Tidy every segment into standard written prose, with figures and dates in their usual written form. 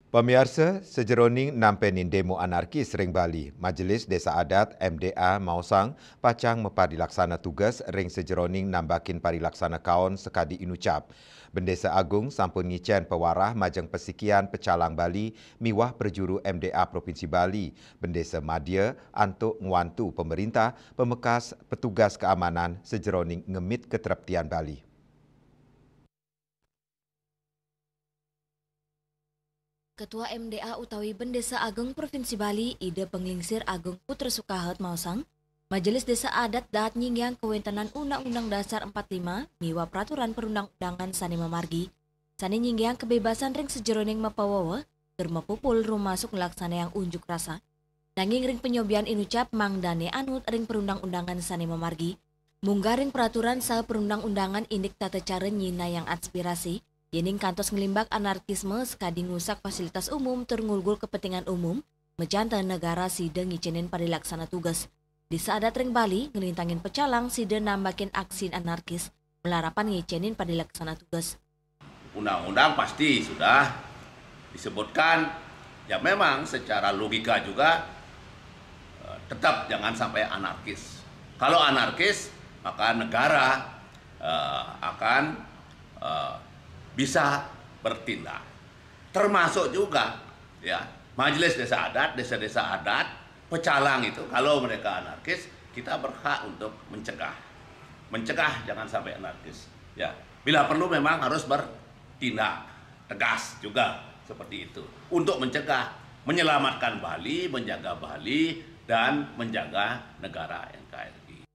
Pemirsa, sejeroning nampenin demo anarkis ring Bali, Majlis Desa Adat MDA Mausang pacang mepadilaksana tugas ring sejeroning nambakin parilaksana kaon sekadi inucap. Bendesa Agung sampun ngicen pewarah majeng pesikian Pecalang Bali miwah perjuru MDA Provinsi Bali, Bendesa Madya antuk ngwantu pemerintah pemekas petugas keamanan sejeroning ngemit keteraptian Bali. Ketua MDA utawi Bendesa Agung Provinsi Bali, Ide Penglingsir Agung Putra Sukahat Mausang, Majelis Desa Adat daat nyingyang kewentenan Undang-Undang Dasar 45, miwa peraturan perundang-undangan sani memargi, sani nyingyang kebebasan ring sejeroning mapawawa, germepupul rumasuk laksana yang unjuk rasa, nanging ring penyobian inucap mangdane anut ring perundang-undangan sani memargi, munggah ring peraturan sah perundang-undangan indik tata cara nyina yang aspirasi, yening kantos ngelimbak anarkisme sekadi ngusak fasilitas umum terngulgul kepentingan umum, mejanta negara sida ngicinin padilaksana tugas. Di Adat ring Bali, ngelintangin Pecalang sida nambakin aksi anarkis, melarapan ngicinin padilaksana tugas. Undang-undang pasti sudah disebutkan, ya memang secara logika juga tetap jangan sampai anarkis. Kalau anarkis, maka negara akan bisa bertindak, termasuk juga ya Majelis Desa Adat, desa-desa adat, pecalang itu kalau mereka anarkis kita berhak untuk mencegah jangan sampai anarkis. Ya, bila perlu memang harus bertindak tegas juga seperti itu untuk mencegah, menyelamatkan Bali, menjaga Bali dan menjaga negara NKRI.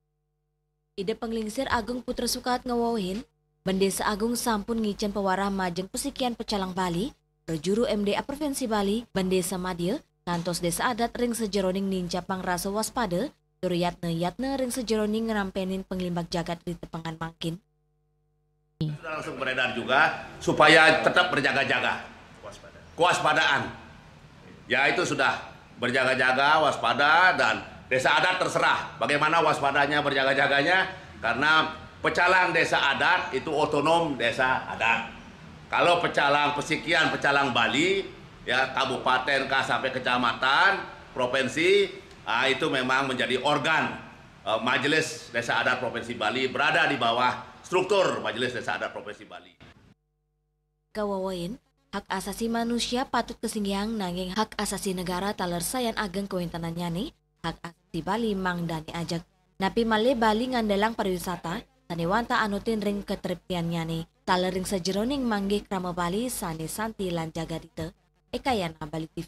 Ide Penglingsir Agung Putra Sukahat ngawahin, Bendesa Agung sampun ngicen pewarah majeng pesikian Pecalang Bali, perjuru MDA Provinsi Bali, Bendesa Madya, kantos Desa Adat ring sejeroning nincapang rasa waspada, yatne ring sejeroning ngerampenin penglimbak jagat di tepengan mangkin. Sudah langsung beredar juga supaya tetap berjaga-jaga, kewaspadaan. Ya itu sudah berjaga-jaga, waspada, dan Desa Adat terserah bagaimana waspadanya, berjaga-jaganya, karena Pecalang Desa Adat itu otonom Desa Adat. Kalau Pecalang Pesikian Pecalang Bali, ya kabupaten sampai kecamatan, provinsi, itu memang menjadi organ Majelis Desa Adat Provinsi Bali, berada di bawah struktur Majelis Desa Adat Provinsi Bali. Kawawain, hak asasi manusia patut kesinggiang nanging hak asasi negara taler sayan ageng kewentenannya nih, hak asasi Bali mangdani ajak. Napi male Bali ngandelang pariwisata, Saniwanta anutin ring keteriptiannya nih, talering sejeroning manggih krama Bali sani santi lan jaga dite, Ekayana Bali TV.